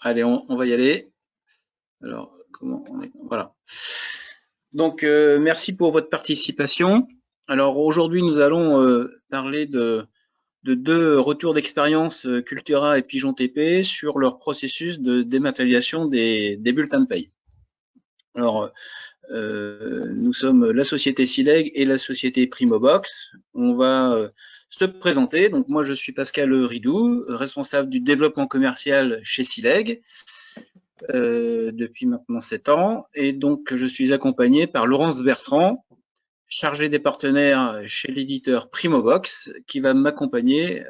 Allez, on va y aller. Alors, comment on est? Voilà. Donc, merci pour votre participation. Alors, aujourd'hui, nous allons parler de deux retours d'expérience Cultura et Pigeon TP sur leur processus de dématérialisation des bulletins de paye. Alors, nous sommes la société Sileg et la société Primobox. On va se présenter. Donc, moi, je suis Pascal Ridou, responsable du développement commercial chez Sileg depuis maintenant 7 ans. Et donc, je suis accompagné par Laurence Bertrand, chargée des partenaires chez l'éditeur Primobox, qui va m'accompagner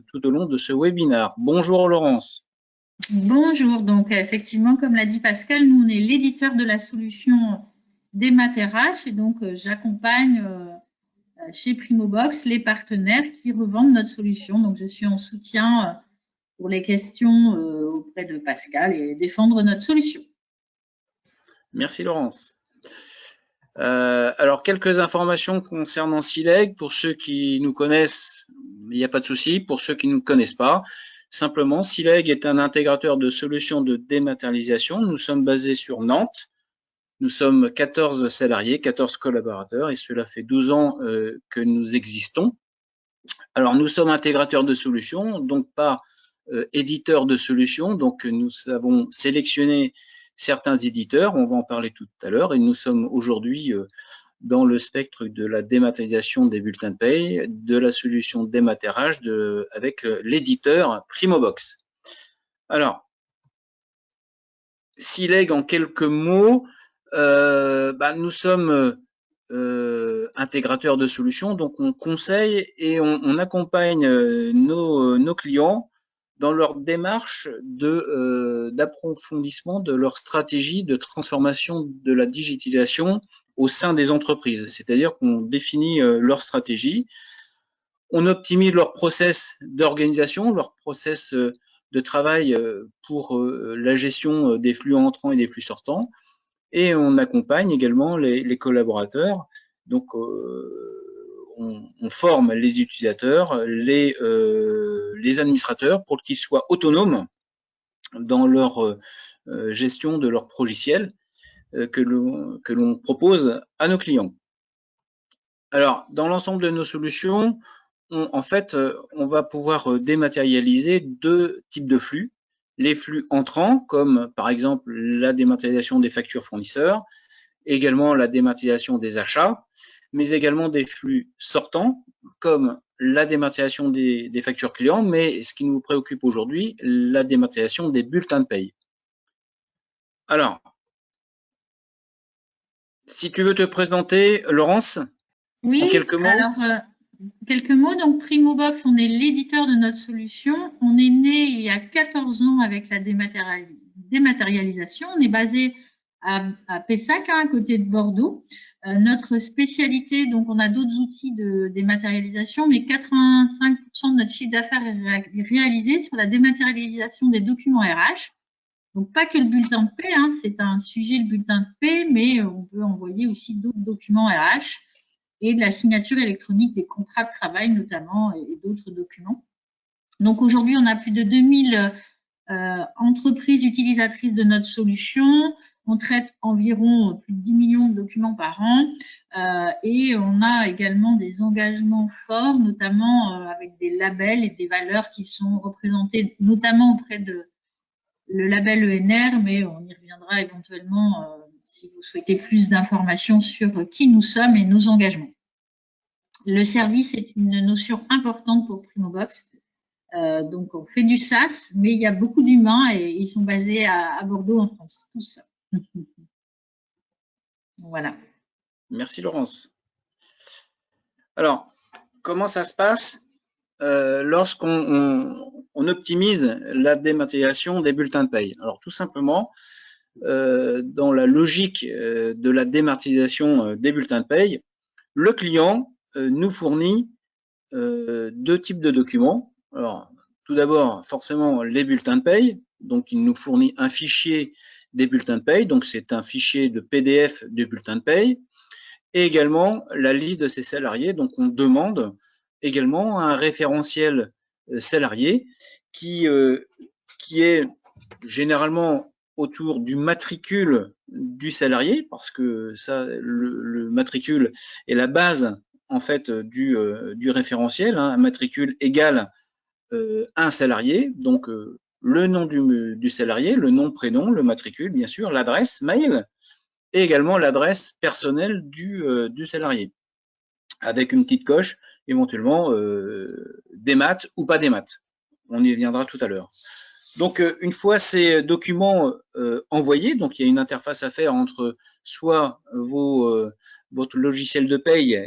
tout au long de ce webinaire. Bonjour Laurence. Bonjour, donc effectivement, comme l'a dit Pascal, nous on est l'éditeur de la solution DématRH et donc j'accompagne chez Primobox les partenaires qui revendent notre solution. Donc je suis en soutien pour les questions auprès de Pascal et défendre notre solution. Merci Laurence. Alors quelques informations concernant Sileg pour ceux qui nous connaissent, il n'y a pas de souci. Pour ceux qui ne nous connaissent pas, simplement Sileg est un intégrateur de solutions de dématérialisation. Nous sommes basés sur Nantes. Nous sommes 14 salariés, 14 collaborateurs et cela fait 12 ans que nous existons. Alors nous sommes intégrateurs de solutions, donc pas éditeurs de solutions. Donc nous avons sélectionné certains éditeurs, on va en parler tout à l'heure, et nous sommes aujourd'hui dans le spectre de la dématérialisation des bulletins de paye, de la solution dématérage avec l'éditeur Primobox. Alors, Sileg en quelques mots, nous sommes intégrateurs de solutions, donc on conseille et on accompagne nos clients dans leur démarche d'approfondissement de leur stratégie de transformation de la digitalisation au sein des entreprises. C'est-à-dire qu'on définit leur stratégie, on optimise leur process d'organisation, leur process de travail pour la gestion des flux entrants et des flux sortants, et on accompagne également les collaborateurs. Donc, on forme les utilisateurs, les administrateurs pour qu'ils soient autonomes dans leur gestion de leur logiciel que l'on propose à nos clients. Alors, dans l'ensemble de nos solutions, en fait, on va pouvoir dématérialiser deux types de flux. Les flux entrants, comme par exemple la dématérialisation des factures fournisseurs, également la dématérialisation des achats, mais également des flux sortants, comme la dématérialisation des factures clients, mais ce qui nous préoccupe aujourd'hui, la dématérialisation des bulletins de paye. Alors, si tu veux te présenter, Laurence, oui, en quelques mots. Alors, quelques mots. Donc, Primobox, on est l'éditeur de notre solution. On est né il y a 14 ans avec la dématérialisation. On est basé à Pessac, à côté de Bordeaux. Notre spécialité, donc on a d'autres outils de dématérialisation, mais 85% de notre chiffre d'affaires est réalisé sur la dématérialisation des documents RH. Donc pas que le bulletin de paie, hein, c'est un sujet le bulletin de paie, mais on peut envoyer aussi d'autres documents RH et de la signature électronique des contrats de travail notamment et d'autres documents. Donc aujourd'hui, on a plus de 2000 entreprises utilisatrices de notre solution. On traite environ plus de 10 millions de documents par an et on a également des engagements forts, notamment avec des labels et des valeurs qui sont représentées notamment auprès de le label ENR, mais on y reviendra éventuellement si vous souhaitez plus d'informations sur qui nous sommes et nos engagements. Le service est une notion importante pour Primobox. Donc, on fait du SaaS, mais il y a beaucoup d'humains et ils sont basés à Bordeaux, en France, tous. Voilà. Merci Laurence. Alors, comment ça se passe lorsqu'on optimise la dématérialisation des bulletins de paye? Alors, tout simplement, dans la logique de la dématérialisation des bulletins de paye, le client nous fournit deux types de documents. Alors, tout d'abord, forcément, les bulletins de paye. Donc, il nous fournit un fichier des bulletins de paye. Donc, c'est un fichier de PDF du bulletin de paye. Et également la liste de ses salariés. Donc, on demande également un référentiel salarié qui est généralement autour du matricule du salarié, parce que ça, le matricule est la base en fait du référentiel. Un matricule égale un salarié, donc le nom du salarié, le nom, prénom, le matricule, bien sûr, l'adresse mail et également l'adresse personnelle du salarié, avec une petite coche, éventuellement des maths ou pas des maths. On y reviendra tout à l'heure. Donc, une fois ces documents envoyés, donc il y a une interface à faire entre soit votre logiciel de paye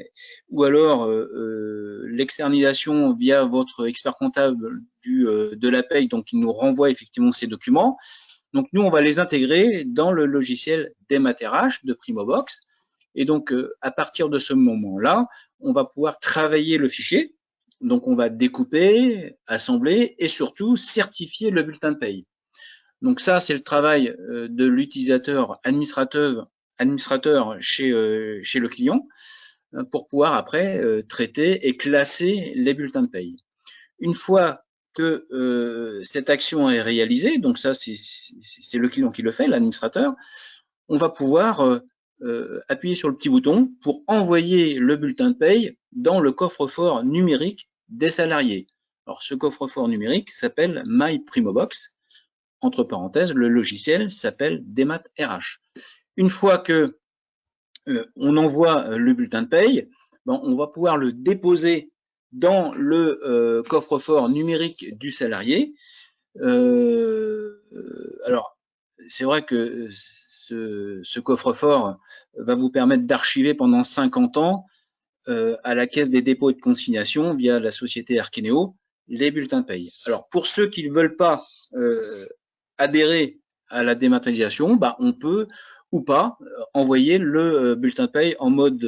ou alors l'externalisation via votre expert comptable de la paye, donc il nous renvoie effectivement ces documents. Donc, nous, on va les intégrer dans le logiciel DMAT-RH de Primobox. Et donc, à partir de ce moment-là, on va pouvoir travailler le fichier. Donc, on va découper, assembler et surtout certifier le bulletin de paye. Donc, ça, c'est le travail de l'utilisateur administrateur chez le client pour pouvoir après traiter et classer les bulletins de paye. Une fois que cette action est réalisée, donc ça, c'est le client qui le fait, l'administrateur, on va pouvoir appuyer sur le petit bouton pour envoyer le bulletin de paye dans le coffre-fort numérique des salariés. Alors, ce coffre-fort numérique s'appelle MyPrimobox. Entre parenthèses, le logiciel s'appelle DMAT-RH. Une fois que on envoie le bulletin de paye, ben, on va pouvoir le déposer dans le coffre-fort numérique du salarié. Alors, c'est vrai que ce coffre-fort va vous permettre d'archiver pendant 50 ans à la Caisse des dépôts et de consignation via la société Arkeneo les bulletins de paye. Alors, pour ceux qui ne veulent pas adhérer à la dématérialisation, bah, on peut ou pas envoyer le bulletin de paye en mode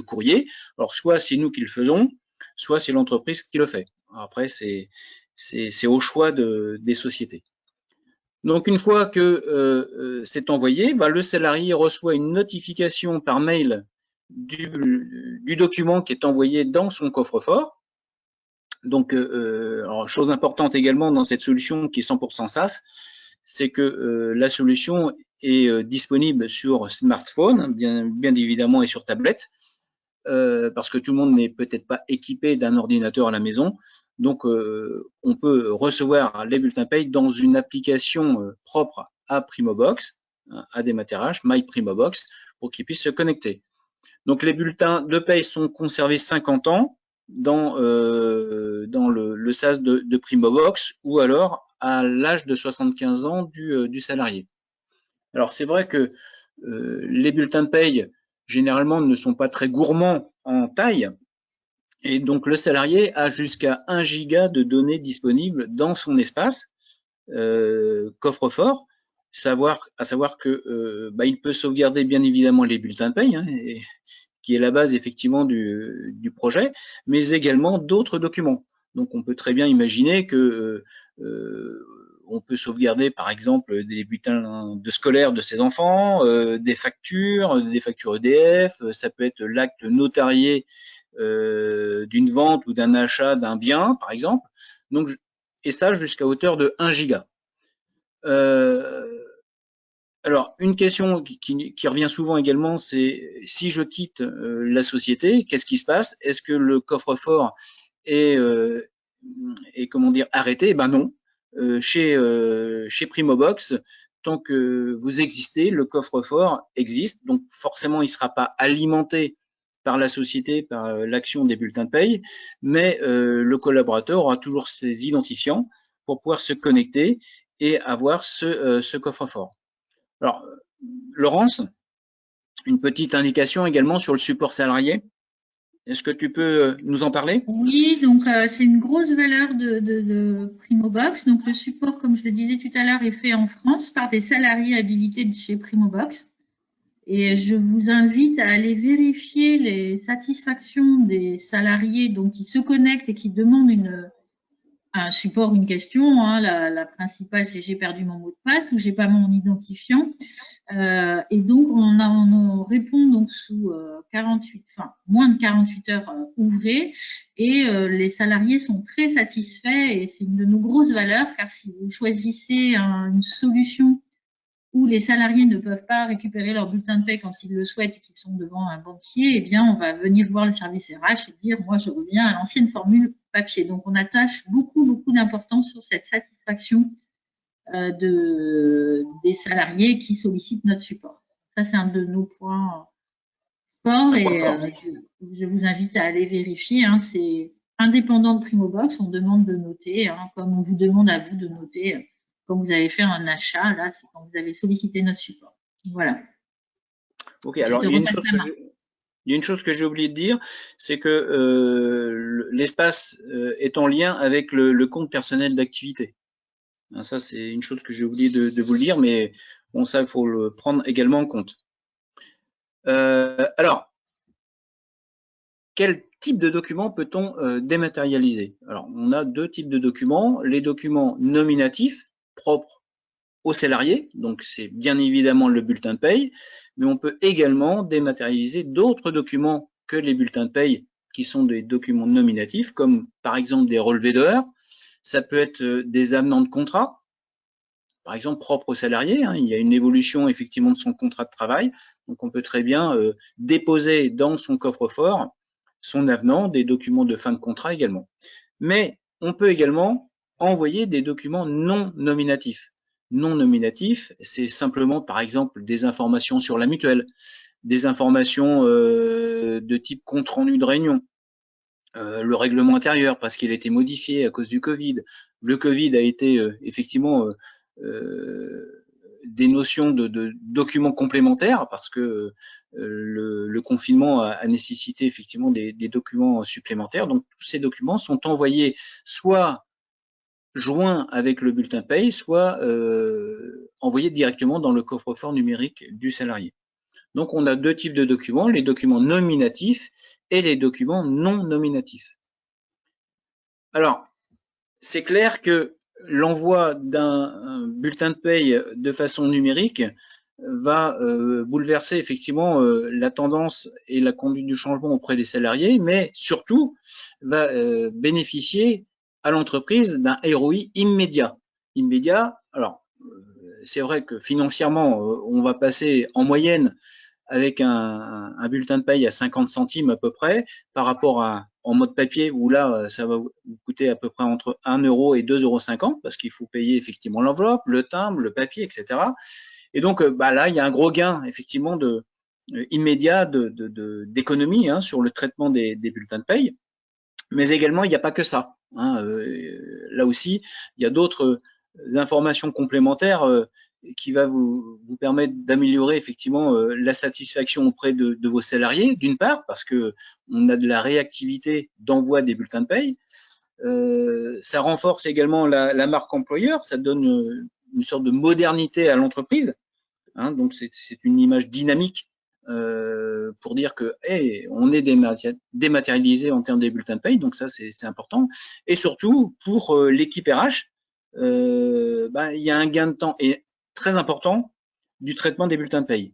courrier. Alors, soit c'est nous qui le faisons, soit c'est l'entreprise qui le fait. Après, c'est au choix des sociétés. Donc, une fois que c'est envoyé, bah, le salarié reçoit une notification par mail du document qui est envoyé dans son coffre-fort. Donc, alors, chose importante également dans cette solution qui est 100% SaaS, c'est que la solution est disponible sur smartphone, bien évidemment, et sur tablette, parce que tout le monde n'est peut-être pas équipé d'un ordinateur à la maison. Donc, on peut recevoir les bulletins paye dans une application propre à Primobox, à DMAT-RH, MyPrimobox, pour qu'ils puissent se connecter. Donc, les bulletins de paye sont conservés 50 ans dans le SaaS de Primobox ou alors à l'âge de 75 ans du salarié. Alors, c'est vrai que les bulletins de paye, généralement, ne sont pas très gourmands en taille. Et donc, le salarié a jusqu'à 1 giga de données disponibles dans son espace coffre-fort, à savoir que il peut sauvegarder bien évidemment les bulletins de paye, hein, qui est la base effectivement du projet, mais également d'autres documents. Donc, on peut très bien imaginer que on peut sauvegarder par exemple des bulletins de scolaire de ses enfants, des factures EDF, ça peut être l'acte notarié d'une vente ou d'un achat d'un bien, par exemple. Donc, et ça jusqu'à hauteur de 1 giga. Alors, une question qui revient souvent également, c'est si je quitte la société, qu'est-ce qui se passe? Est-ce que le coffre-fort est comment dire, arrêté? Ben non. Chez Primobox, tant que vous existez, le coffre-fort existe. Donc, forcément, il ne sera pas alimenté par la société, par l'action des bulletins de paye, mais le collaborateur aura toujours ses identifiants pour pouvoir se connecter et avoir ce coffre-fort. Alors, Laurence, une petite indication également sur le support salarié. Est-ce que tu peux nous en parler? Oui, donc c'est une grosse valeur de Primobox. Donc le support, comme je le disais tout à l'heure, est fait en France par des salariés habilités de chez Primobox. Et je vous invite à aller vérifier les satisfactions des salariés donc, qui se connectent et qui demandent un support, une question. Hein, la principale, c'est j'ai perdu mon mot de passe ou j'ai pas mon identifiant. Et donc, on répond donc sous 48, enfin, moins de 48 heures ouvrées. Et les salariés sont très satisfaits et c'est une de nos grosses valeurs car si vous choisissez une solution où les salariés ne peuvent pas récupérer leur bulletin de paie quand ils le souhaitent et qu'ils sont devant un banquier, eh bien, on va venir voir le service RH et dire, moi, je reviens à l'ancienne formule papier. Donc, on attache beaucoup, beaucoup d'importance sur cette satisfaction des salariés qui sollicitent notre support. Ça, c'est un de nos points forts et je vous invite à aller vérifier. Hein, c'est indépendant de Primobox, on demande de noter, hein, comme on vous demande à vous de noter quand vous avez fait un achat, là, c'est quand vous avez sollicité notre support. Voilà. Ok, alors il y a une chose que j'ai oublié de dire, c'est que l'espace est en lien avec le compte personnel d'activité. Hein, ça, c'est une chose que j'ai oublié de vous le dire, mais bon, ça, il faut le prendre également en compte. Alors, quel type de documents peut-on dématérialiser? Alors, on a deux types de documents. Les documents nominatifs, propres aux salariés, donc c'est bien évidemment le bulletin de paye, mais on peut également dématérialiser d'autres documents que les bulletins de paye, qui sont des documents nominatifs, comme par exemple des relevés de heures. Ça peut être des avenants de contrat, par exemple propres aux salariés. Hein, il y a une évolution effectivement de son contrat de travail, donc on peut très bien déposer dans son coffre-fort son avenant, des documents de fin de contrat également. Mais on peut également envoyer des documents non nominatifs. Non nominatifs, c'est simplement par exemple des informations sur la mutuelle, des informations de type compte rendu de réunion, le règlement intérieur parce qu'il a été modifié à cause du Covid. Le Covid a été effectivement des notions de documents complémentaires parce que le confinement a nécessité effectivement des documents supplémentaires. Donc tous ces documents sont envoyés soit joints avec le bulletin de paye, soit envoyés directement dans le coffre-fort numérique du salarié. Donc on a deux types de documents, les documents nominatifs et les documents non nominatifs. Alors, c'est clair que l'envoi d'un bulletin de paye de façon numérique va bouleverser effectivement la tendance et la conduite du changement auprès des salariés, mais surtout va bénéficier à l'entreprise d'un ROI immédiat. Alors, c'est vrai que financièrement, on va passer en moyenne avec un bulletin de paye à 50 centimes à peu près, par rapport à en mode papier, où là, ça va vous coûter à peu près entre 1 euro et 2,50 €, parce qu'il faut payer effectivement l'enveloppe, le timbre, le papier, etc. Et donc, là, il y a un gros gain, effectivement, immédiat d'économie sur le traitement des bulletins de paye. Mais également, il n'y a pas que ça. Là aussi, il y a d'autres informations complémentaires qui va vous permettre d'améliorer effectivement la satisfaction auprès de vos salariés, d'une part, parce que on a de la réactivité d'envoi des bulletins de paye. Ça renforce également la marque employeur, ça donne une sorte de modernité à l'entreprise. Donc c'est une image dynamique pour dire que on est dématérialisé en termes des bulletins de paye, donc ça c'est important. Et surtout pour l'équipe RH, il y a un gain de temps très important du traitement des bulletins de paye,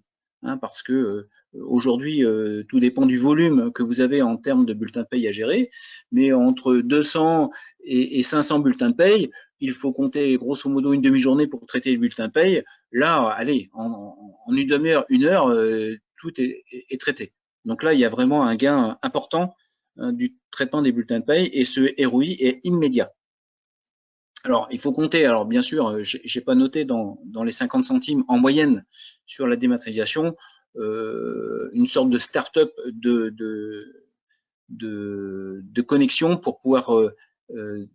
parce que aujourd'hui tout dépend du volume que vous avez en termes de bulletins de paye à gérer, mais entre 200 et 500 bulletins de paye, il faut compter grosso modo une demi-journée pour traiter les bulletins de paye. Là, allez, en une demi-heure, une heure, tout est traité. Donc là, il y a vraiment un gain important du traitement des bulletins de paye et ce ROI est immédiat. Alors, il faut compter, alors bien sûr, j'ai pas noté dans les 50 centimes en moyenne sur la dématérialisation, une sorte de start-up de connexion pour pouvoir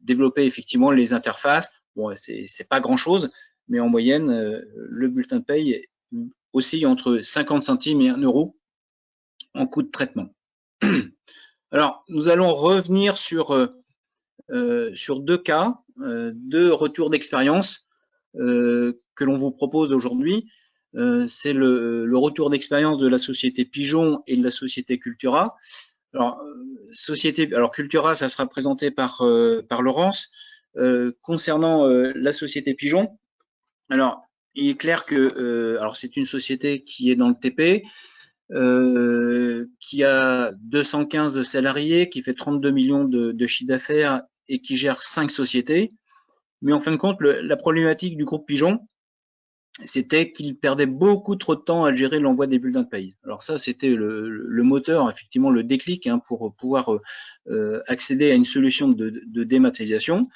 développer effectivement les interfaces. Bon, c'est pas grand-chose, mais en moyenne, le bulletin de paye oscille entre 50 centimes et 1 euro en coût de traitement. Alors, nous allons revenir sur deux cas, deux retours d'expérience que l'on vous propose aujourd'hui. C'est le retour d'expérience de la société Pigeon et de la société Cultura. Alors, Cultura, ça sera présenté par Laurence. concernant la société Pigeon, alors il est clair que alors c'est une société qui est dans le TP, qui a 215 salariés, qui fait 32 millions de chiffre d'affaires et qui gère 5 sociétés. Mais en fin de compte, la problématique du groupe Pigeon, c'était qu'il perdait beaucoup trop de temps à gérer l'envoi des bulletins de paye. Alors ça, c'était le moteur, effectivement, le déclic pour pouvoir accéder à une solution de dématérialisation.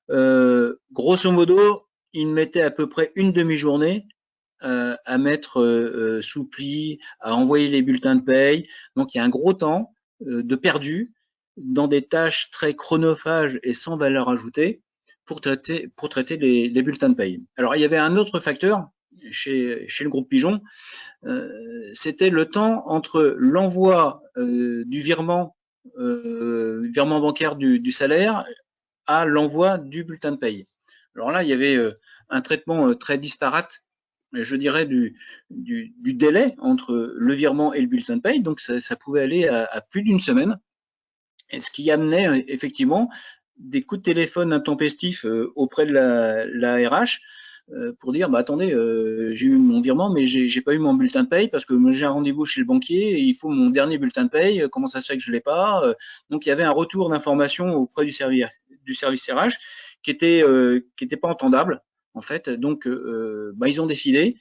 Grosso modo, il mettait à peu près une demi-journée à mettre sous pli, à envoyer les bulletins de paye. Donc il y a un gros temps de perdu dans des tâches très chronophages et sans valeur ajoutée pour traiter les bulletins de paye. Alors il y avait un autre facteur chez le groupe Pigeon, c'était le temps entre l'envoi du virement bancaire du salaire à l'envoi du bulletin de paye. Alors là, il y avait un traitement très disparate, je dirais, du délai entre le virement et le bulletin de paye. Donc, ça pouvait aller à plus d'une semaine. Et ce qui amenait effectivement des coups de téléphone intempestifs auprès de la RH pour dire bah, attendez, j'ai eu mon virement, mais j'ai pas eu mon bulletin de paye parce que j'ai un rendez-vous chez le banquier et il faut mon dernier bulletin de paye. Comment ça se fait que je l'ai pas? Donc, il y avait un retour d'information auprès du service RH qui était pas entendable en fait. Donc, bah, ils ont décidé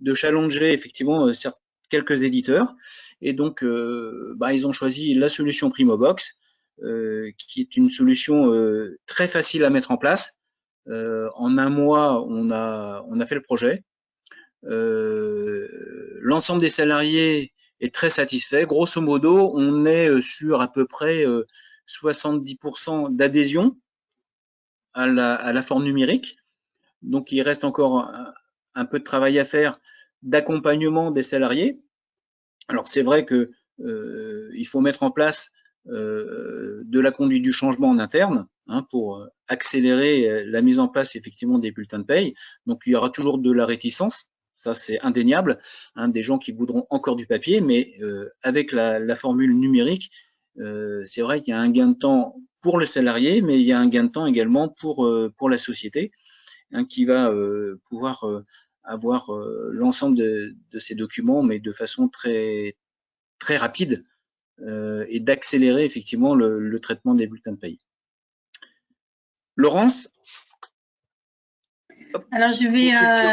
de challenger effectivement quelques éditeurs et donc bah, ils ont choisi la solution Primobox qui est une solution très facile à mettre en place. En un mois, on a fait le projet. L'ensemble des salariés est très satisfait. Grosso modo, on est sur à peu près 70% d'adhésion à la forme numérique. Donc, il reste encore un peu de travail à faire d'accompagnement des salariés. Alors, c'est vrai que il faut mettre en place de la conduite du changement en interne pour accélérer la mise en place effectivement des bulletins de paye. Donc, il y aura toujours de la réticence. Ça, c'est indéniable. Des gens qui voudront encore du papier, mais avec la formule numérique, c'est vrai qu'il y a un gain de temps pour le salarié, mais il y a un gain de temps également pour la société qui va pouvoir avoir l'ensemble de ces documents, mais de façon très, très rapide et d'accélérer effectivement le traitement des bulletins de paye. Laurence? Alors, je vais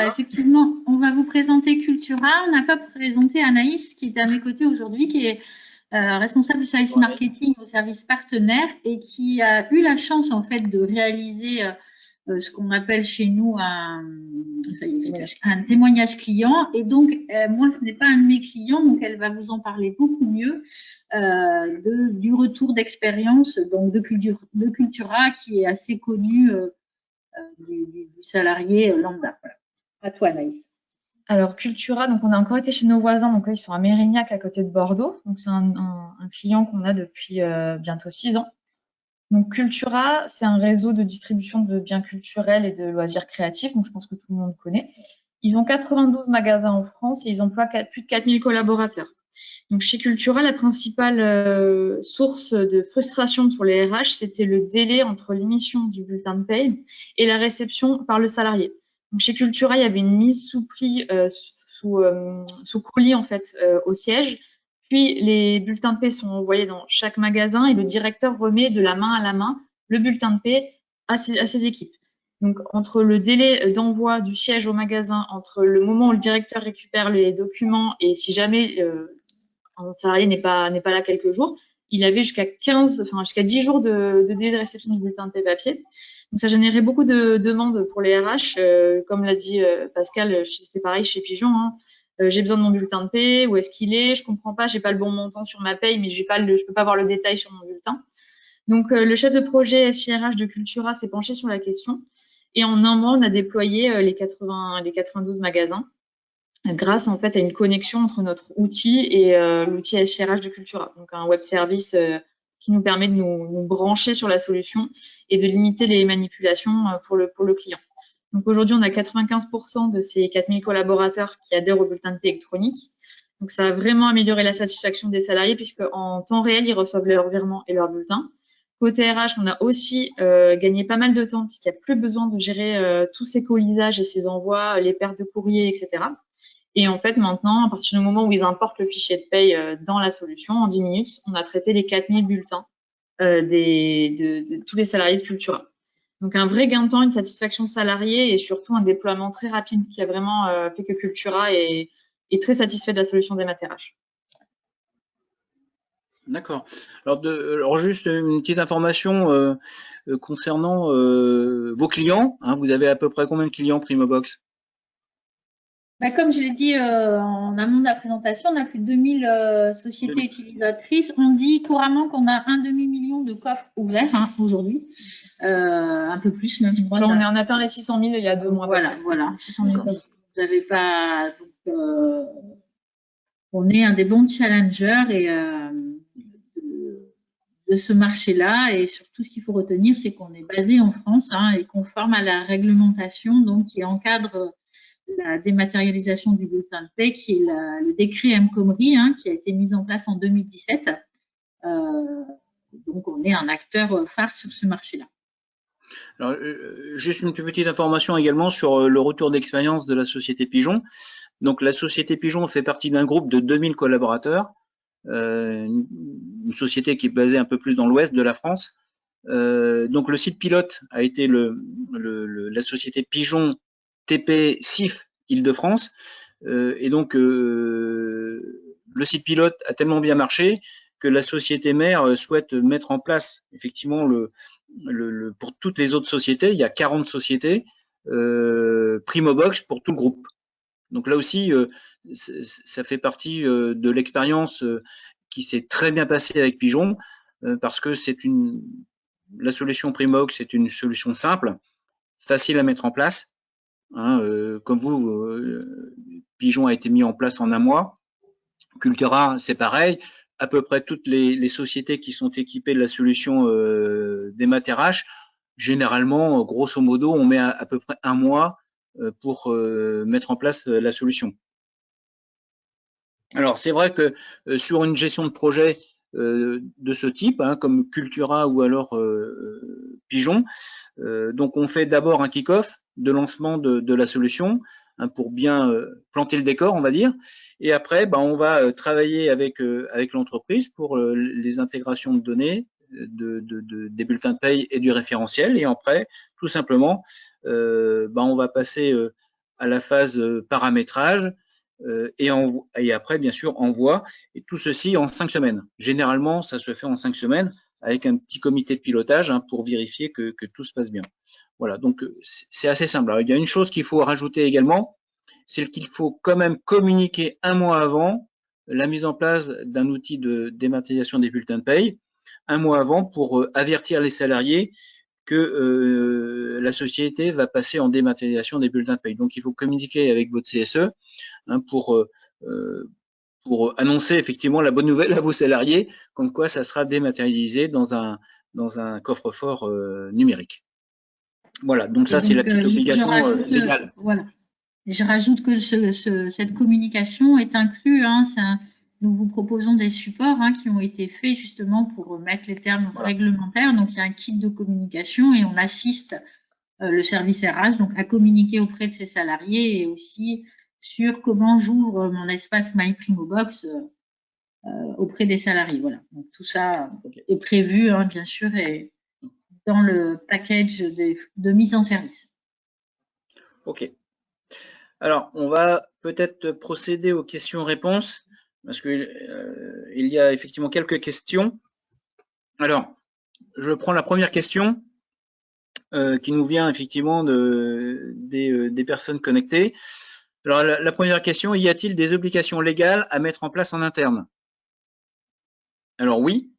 effectivement, on va vous présenter Cultura. On n'a pas présenté Anaïs qui est à mes côtés aujourd'hui, qui est responsable du service marketing au service partenaire et qui a eu la chance en fait de réaliser ce qu'on appelle chez nous un témoignage client. Et donc, moi, ce n'est pas un de mes clients, donc elle va vous en parler beaucoup mieux du retour d'expérience donc de Cultura qui est assez connu du salarié lambda. Voilà. À toi, Anaïs. Alors, Cultura, donc on a encore été chez nos voisins, donc là, ils sont à Mérignac, à côté de Bordeaux. Donc, c'est un client qu'on a depuis bientôt 6 ans. Donc, Cultura, c'est un réseau de distribution de biens culturels et de loisirs créatifs, donc je pense que tout le monde connaît. Ils ont 92 magasins en France et ils emploient plus de 4000 collaborateurs. Donc, chez Cultura, la principale source de frustration pour les RH, c'était le délai entre l'émission du bulletin de paye et la réception par le salarié. Donc, chez Cultura, il y avait une mise sous pli, sous courrier en fait, au siège. Puis, les bulletins de paie sont envoyés dans chaque magasin et le directeur remet de la main à la main le bulletin de paie à ses équipes. Donc, entre le délai d'envoi du siège au magasin, entre le moment où le directeur récupère les documents et si jamais un salarié n'est pas là quelques jours, il avait jusqu'à 10 jours de délai de réception du bulletin de paie papier. Donc, ça générait beaucoup de demandes pour les RH. Comme l'a dit Pascal, c'était pareil chez Pigeon. J'ai besoin de mon bulletin de paie, où est-ce qu'il est? Je comprends pas, j'ai pas le bon montant sur ma paye, mais je peux pas voir le détail sur mon bulletin. Donc, le chef de projet SIRH de Cultura s'est penché sur la question. Et en un mois, on a déployé les 92 magasins grâce en fait à une connexion entre notre outil et l'outil SIRH de Cultura. Donc, un web service qui nous permet de nous brancher sur la solution et de limiter les manipulations pour le client. Donc aujourd'hui, on a 95% de ces 4000 collaborateurs qui adhèrent au bulletin de paie électronique. Donc ça a vraiment amélioré la satisfaction des salariés puisqu'en temps réel, ils reçoivent leur virement et leur bulletin. Côté RH, on a aussi gagné pas mal de temps puisqu'il n'y a plus besoin de gérer tous ces colisages et ces envois, les pertes de courrier, etc. Et en fait, maintenant, à partir du moment où ils importent le fichier de paye dans la solution, en 10 minutes, on a traité les 4000 bulletins de tous les salariés de Cultura. Donc, un vrai gain de temps, une satisfaction salariée et surtout un déploiement très rapide qui a vraiment fait que Cultura est très satisfait de la solution Démat.RH. D'accord. Alors juste une petite information concernant vos clients. Hein, vous avez à peu près combien de clients Primobox? Bah, comme je l'ai dit en amont de la présentation, on a plus de 2000 sociétés utilisatrices. On dit couramment qu'on a un demi-million de coffres ouverts aujourd'hui, un peu plus même. On a atteint les 600 000 il y a 2 mois. Voilà. 600 000 coffres. Vous n'avez pas. Donc, on est un des bons challengers et de ce marché-là. Et surtout, ce qu'il faut retenir, c'est qu'on est basé en France et conforme à la réglementation donc qui encadre la dématérialisation du bulletin de paie, qui est le décret M-Khomri, qui a été mis en place en 2017. Donc, on est un acteur phare sur ce marché-là. Alors, juste une petite information également sur le retour d'expérience de la société Pigeon. Donc, la société Pigeon fait partie d'un groupe de 2000 collaborateurs, une société qui est basée un peu plus dans l'ouest de la France. Donc, le site pilote a été la société Pigeon TP SIF Île-de-France. Et donc, le site pilote a tellement bien marché que la société mère souhaite mettre en place effectivement pour toutes les autres sociétés. Il y a 40 sociétés Primobox pour tout le groupe. Donc là aussi, ça fait partie de l'expérience qui s'est très bien passée avec Pigeon parce que la solution Primobox est une solution simple, facile à mettre en place. Comme vous, Pigeon a été mis en place en un mois. Cultura, c'est pareil. À peu près toutes les sociétés qui sont équipées de la solution Démat.RH, généralement, grosso modo, on met à peu près un mois pour mettre en place la solution. Alors, c'est vrai que sur une gestion de projet de ce type, comme Cultura ou alors Pigeon, donc on fait d'abord un kick-off de lancement de la solution pour bien planter le décor, on va dire. Et après, on va travailler avec l'entreprise pour les intégrations de données, des bulletins de paye et du référentiel. Et après, tout simplement, on va passer à la phase paramétrage et après, bien sûr, envoi. Et tout ceci en 5 semaines. Généralement, ça se fait en 5 semaines avec un petit comité de pilotage pour vérifier que tout se passe bien. Voilà, donc c'est assez simple. Alors, il y a une chose qu'il faut rajouter également, c'est qu'il faut quand même communiquer un mois avant la mise en place d'un outil de dématérialisation des bulletins de paye, un mois avant pour avertir les salariés que la société va passer en dématérialisation des bulletins de paye. Donc, il faut communiquer avec votre CSE pour annoncer effectivement la bonne nouvelle à vos salariés, comme quoi ça sera dématérialisé dans un coffre-fort numérique. Voilà, donc ça c'est la petite obligation légale. Voilà. Je rajoute que cette communication est inclue. Nous vous proposons des supports qui ont été faits justement pour mettre les termes réglementaires. Donc, il y a un kit de communication et on assiste le service RH donc à communiquer auprès de ses salariés et aussi sur comment j'ouvre mon espace MyPrimobox auprès des salariés. Voilà. Donc, tout ça est prévu, bien sûr, et dans le package de mise en service. OK. Alors, on va peut-être procéder aux questions-réponses parce qu'il y a effectivement quelques questions. Alors, je prends la première question qui nous vient effectivement des personnes connectées. Alors, la première question, y a-t-il des obligations légales à mettre en place en interne? Alors oui,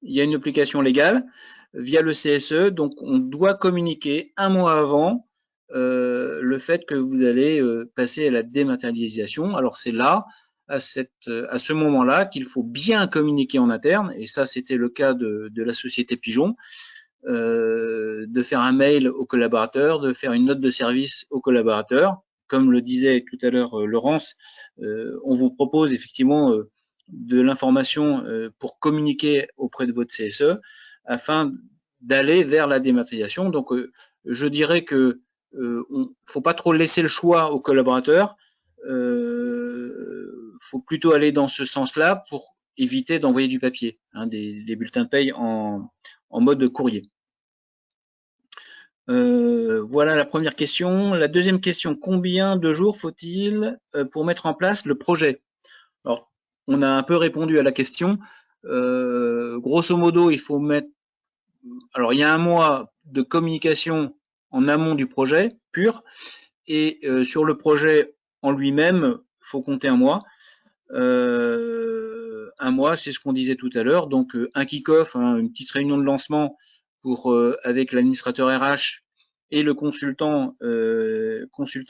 il y a une obligation légale via le CSE, donc on doit communiquer un mois avant le fait que vous allez passer à la dématérialisation. Alors c'est là, à ce moment-là, qu'il faut bien communiquer en interne, et ça c'était le cas de la société Pigeon, de faire un mail aux collaborateurs, de faire une note de service aux collaborateurs. Comme le disait tout à l'heure Laurence, on vous propose effectivement de l'information pour communiquer auprès de votre CSE. afin d'aller vers la dématérialisation. Donc, je dirais que faut pas trop laisser le choix aux collaborateurs. Faut plutôt aller dans ce sens-là pour éviter d'envoyer du papier, hein, des bulletins de paye en mode courrier. Voilà la première question. La deuxième question, combien de jours faut-il pour mettre en place le projet? Alors, on a un peu répondu à la question. Grosso modo, il faut mettre... Alors, il y a un mois de communication en amont du projet pur, et sur le projet en lui-même, il faut compter un mois. Un mois, c'est ce qu'on disait tout à l'heure. Donc, un kick-off, hein, une petite réunion de lancement pour avec l'administrateur RH et le consultant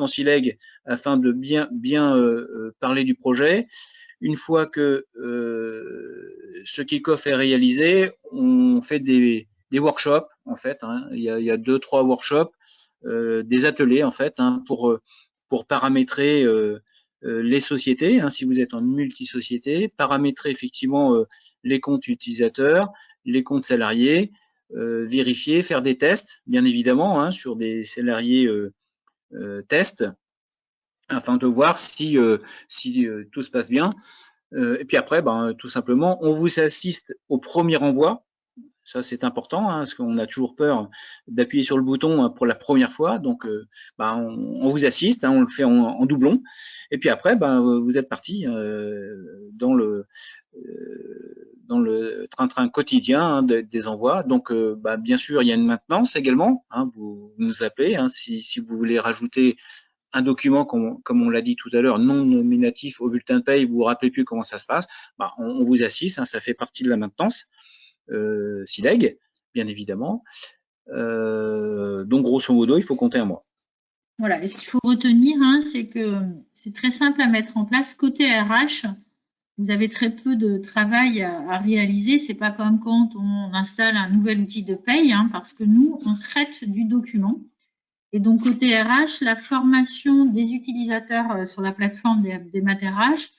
SILEG afin de bien parler du projet. Une fois que ce kick-off est réalisé, on fait des workshops en fait. Hein. Il y a 2-3 workshops, des ateliers en fait, hein, pour paramétrer les sociétés, hein, si vous êtes en multi-société, paramétrer effectivement les comptes utilisateurs, les comptes salariés, vérifier, faire des tests, bien évidemment, hein, sur des salariés tests, afin de voir si tout se passe bien. Et puis après, tout simplement, on vous assiste au premier envoi. Ça, c'est important, hein, parce qu'on a toujours peur d'appuyer sur le bouton pour la première fois. Donc, on vous assiste, hein, on le fait en doublon. Et puis après, vous êtes parti dans le train-train quotidien, hein, des envois. Donc, bien sûr, il y a une maintenance également. Hein, vous nous appelez hein, si vous voulez rajouter un document, comme on l'a dit tout à l'heure, non nominatif au bulletin de paye, vous vous rappelez plus comment ça se passe, on vous assiste, hein, ça fait partie de la maintenance. SILEG, bien évidemment. Donc, grosso modo, il faut compter un mois. Voilà, et ce qu'il faut retenir, hein, c'est que c'est très simple à mettre en place. Côté RH, vous avez très peu de travail à réaliser. C'est pas comme quand on installe un nouvel outil de paye, hein, parce que nous, on traite du document. Et donc, côté RH, la formation des utilisateurs sur la plateforme des MatRH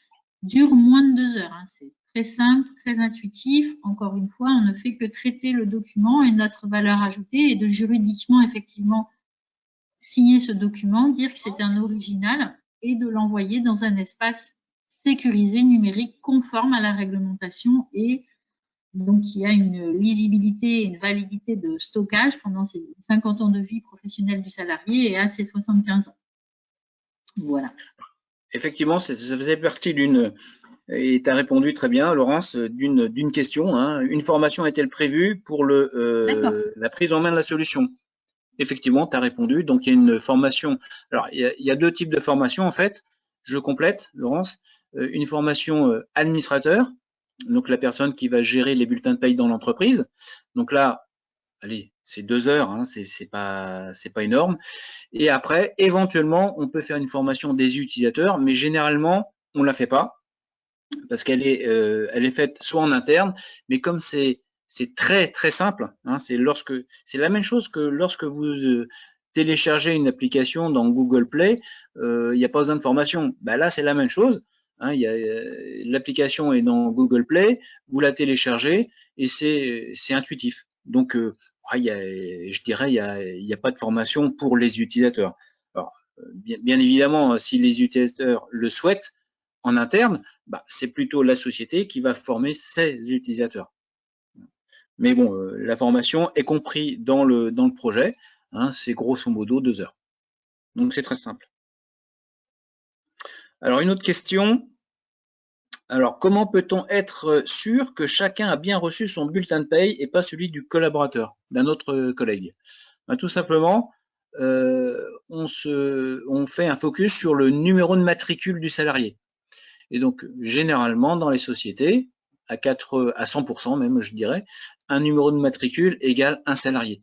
dure moins de 2 heures. Hein. C'est très simple, très intuitif. Encore une fois, on ne fait que traiter le document et notre valeur ajoutée est de juridiquement, effectivement, signer ce document, dire que c'est un original et de l'envoyer dans un espace sécurisé numérique conforme à la réglementation et donc il y a une lisibilité et une validité de stockage pendant ces 50 ans de vie professionnelle du salarié et à ses 75 ans. Voilà. Effectivement, ça faisait partie et tu as répondu très bien, Laurence, d'une question. Hein. Une formation est-elle prévue pour la prise en main de la solution? Effectivement, tu as répondu. Donc, il y a une formation. Alors, il y a 2 types de formations, en fait. Je complète, Laurence. Une formation administrateur, donc la personne qui va gérer les bulletins de paye dans l'entreprise. Donc là, allez, c'est 2 heures, hein, c'est pas énorme. Et après, éventuellement, on peut faire une formation des utilisateurs, mais généralement, on la fait pas parce qu'elle est faite soit en interne, mais comme c'est très très simple, hein, c'est la même chose que lorsque vous téléchargez une application dans Google Play, il n'y a pas besoin de formation. Là, c'est la même chose. Hein, l'application est dans Google Play, vous la téléchargez et c'est intuitif. Donc, je dirais, il n'y a pas de formation pour les utilisateurs. Alors, bien évidemment, si les utilisateurs le souhaitent, en interne, c'est plutôt la société qui va former ses utilisateurs. Mais bon, la formation est comprise dans le projet, hein, c'est grosso modo 2 heures. Donc c'est très simple. Alors une autre question. Alors comment peut-on être sûr que chacun a bien reçu son bulletin de paye et pas celui du collaborateur, d'un autre collègue? Tout simplement, on fait un focus sur le numéro de matricule du salarié. Et donc, généralement, dans les sociétés, à 100% même, je dirais, un numéro de matricule égale un salarié.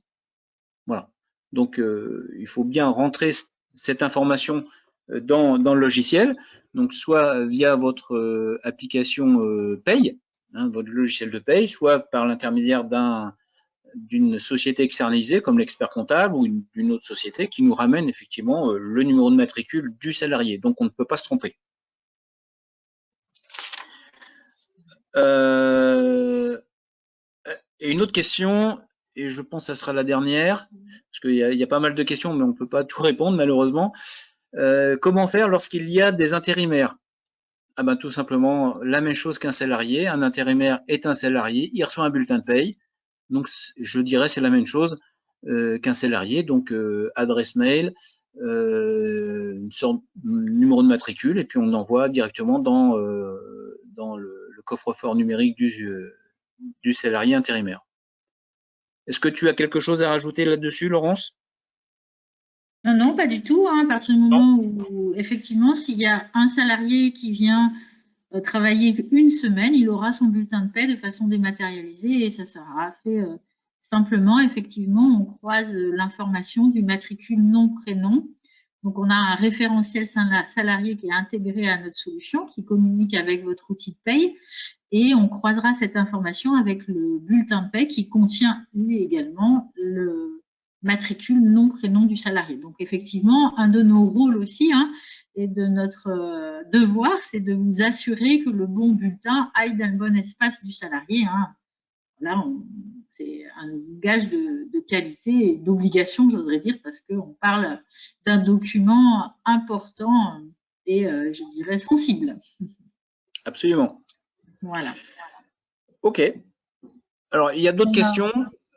Voilà. Donc, il faut bien rentrer cette information dans le logiciel. Donc, soit via votre application paye, hein, votre logiciel de paye, soit par l'intermédiaire d'une société externalisée comme l'expert comptable ou d'une autre société qui nous ramène effectivement le numéro de matricule du salarié. Donc, on ne peut pas se tromper. Et une autre question, et je pense que ça sera la dernière, parce qu'il y a pas mal de questions, mais on ne peut pas tout répondre malheureusement. Comment faire lorsqu'il y a des intérimaires? Ah ben, tout simplement la même chose qu'un salarié. Un intérimaire est un salarié, il reçoit un bulletin de paye. Donc, je dirais c'est la même chose qu'un salarié. Donc, adresse mail, une sorte de numéro de matricule, et puis on l'envoie directement dans le coffre-fort numérique du salarié intérimaire. Est-ce que tu as quelque chose à rajouter là-dessus, Laurence? Non, non, pas du tout. À partir du moment où, effectivement, s'il y a un salarié qui vient travailler une semaine, il aura son bulletin de paie de façon dématérialisée et ça sera fait simplement. Effectivement, on croise l'information du matricule nom-prénom. Donc, on a un référentiel salarié qui est intégré à notre solution, qui communique avec votre outil de paye et on croisera cette information avec le bulletin de paie qui contient, lui également, le matricule nom-prénom du salarié. Donc, effectivement, un de nos rôles aussi et de notre devoir, c'est de vous assurer que le bon bulletin aille dans le bon espace du salarié. Là, c'est un gage de qualité et d'obligation, j'oserais dire, parce qu'on parle d'un document important et, je dirais, sensible. Absolument. Voilà. Ok. Alors, il y a d'autres questions.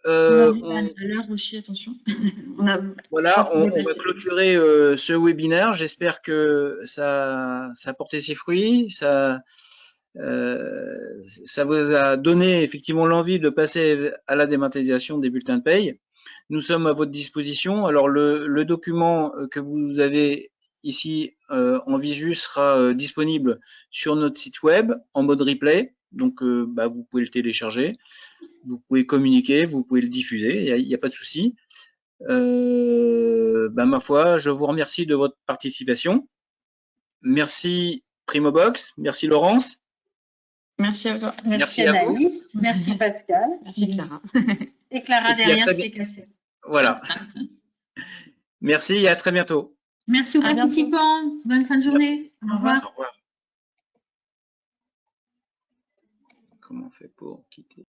On a l'heure aussi, attention. Voilà, on va clôturer ce webinaire. J'espère que ça a porté ses fruits. Ça vous a donné effectivement l'envie de passer à la dématérialisation des bulletins de paye. Nous sommes à votre disposition. Alors, le document que vous avez ici en visu sera disponible sur notre site web en mode replay. Donc, vous pouvez le télécharger, vous pouvez communiquer, vous pouvez le diffuser, il n'y a pas de souci. Ma foi, je vous remercie de votre participation. Merci Primobox, merci Laurence. Merci à toi. Merci Anaïs, merci Pascal. Merci Clara. Et Clara derrière qui est cachée. Voilà. Merci et à très bientôt. Merci aux participants. Bonne fin de journée. Au revoir. Au revoir. Comment on fait pour quitter ?